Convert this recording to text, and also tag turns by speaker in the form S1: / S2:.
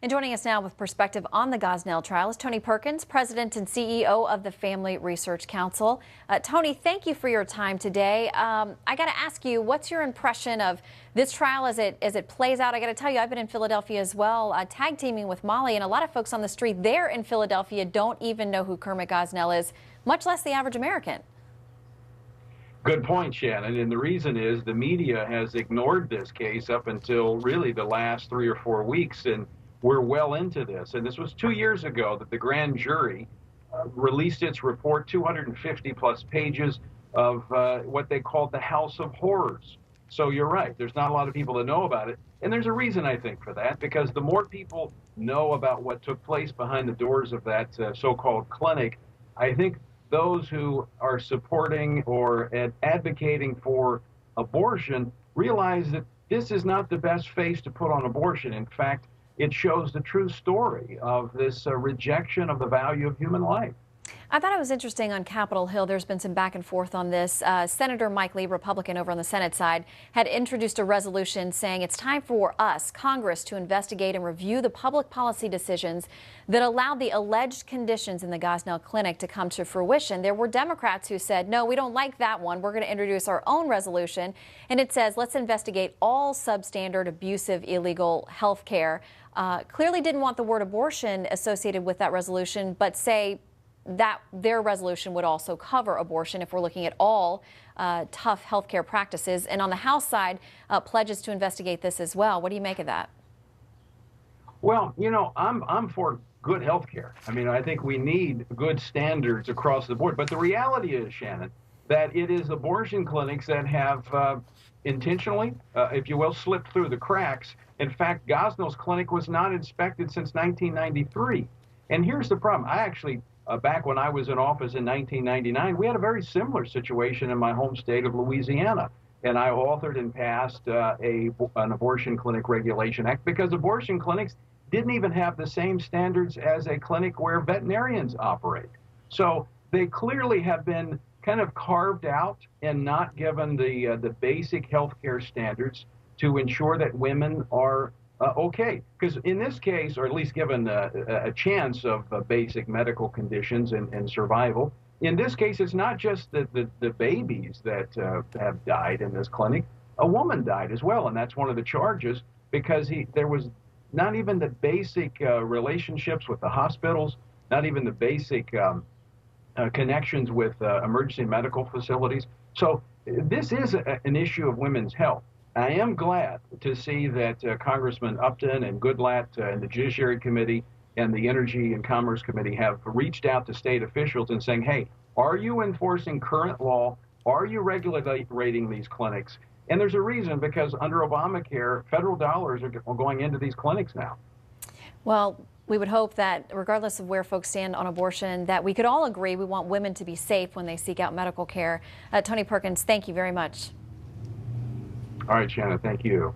S1: And joining us now with perspective on the Gosnell trial is Tony Perkins, President and CEO of the Family Research Council. Tony, thank you for your time today. I got to ask you, what's your impression of this trial as it plays out? I got to tell you, I've been in Philadelphia as well, tag teaming with Molly, and a lot of folks on the street there in Philadelphia don't even know who Kermit Gosnell is, much less the average American.
S2: Good point, Shannon. And the reason is the media has ignored this case up until really the last 3 or 4 weeks. And we're well into this. And this was 2 years ago that the grand jury released its report, 250 plus pages of what they called the House of Horrors. So you're right. There's not a lot of people that know about it. And there's a reason, I think, for that, because the more people know about what took place behind the doors of that so-called clinic, I think those who are supporting or advocating for abortion realize that this is not the best face to put on abortion. In fact, it shows the true story of this rejection of the value of human life.
S1: I thought it was interesting on Capitol Hill. There's been some back and forth on this. Senator Mike Lee, Republican over on the Senate side, had introduced a resolution saying it's time for us, Congress, to investigate and review the public policy decisions that allowed the alleged conditions in the Gosnell clinic to come to fruition. There were Democrats who said, no, we don't like that one. We're going to introduce our own resolution. And it says, let's investigate all substandard, abusive, illegal health care. Clearly didn't want the word abortion associated with that resolution, but say that their resolution would also cover abortion if we're looking at all tough healthcare practices. And on the House side, pledges to investigate this as well. What do you make of that?
S2: Well, you know, I'm for good healthcare. I mean, I think we need good standards across the board. But the reality is, Shannon, that it is abortion clinics that have intentionally, if you will, slipped through the cracks. In fact, Gosnell's clinic was not inspected since 1993. And here's the problem. I actually back when I was in office in 1999, we had a very similar situation in my home state of Louisiana. And I authored and passed an abortion clinic regulation act because abortion clinics didn't even have the same standards as a clinic where veterinarians operate. So they clearly have been kind of carved out and not given the basic healthcare standards to ensure that women are okay, because in this case, or at least given a chance of basic medical conditions and survival, in this case, it's not just the babies that have died in this clinic. A woman died as well, and that's one of the charges because there was not even the basic relationships with the hospitals, not even the basic connections with emergency medical facilities. So this is an issue of women's health. I am glad to see that Congressman Upton and Goodlatte and the Judiciary Committee and the Energy and Commerce Committee have reached out to state officials and saying, hey, are you enforcing current law? Are you regulating these clinics? And there's a reason, because under Obamacare, federal dollars are going into these clinics now.
S1: Well, we would hope that regardless of where folks stand on abortion, that we could all agree we want women to be safe when they seek out medical care. Tony Perkins, thank you very much.
S2: All right, Shannon, thank you.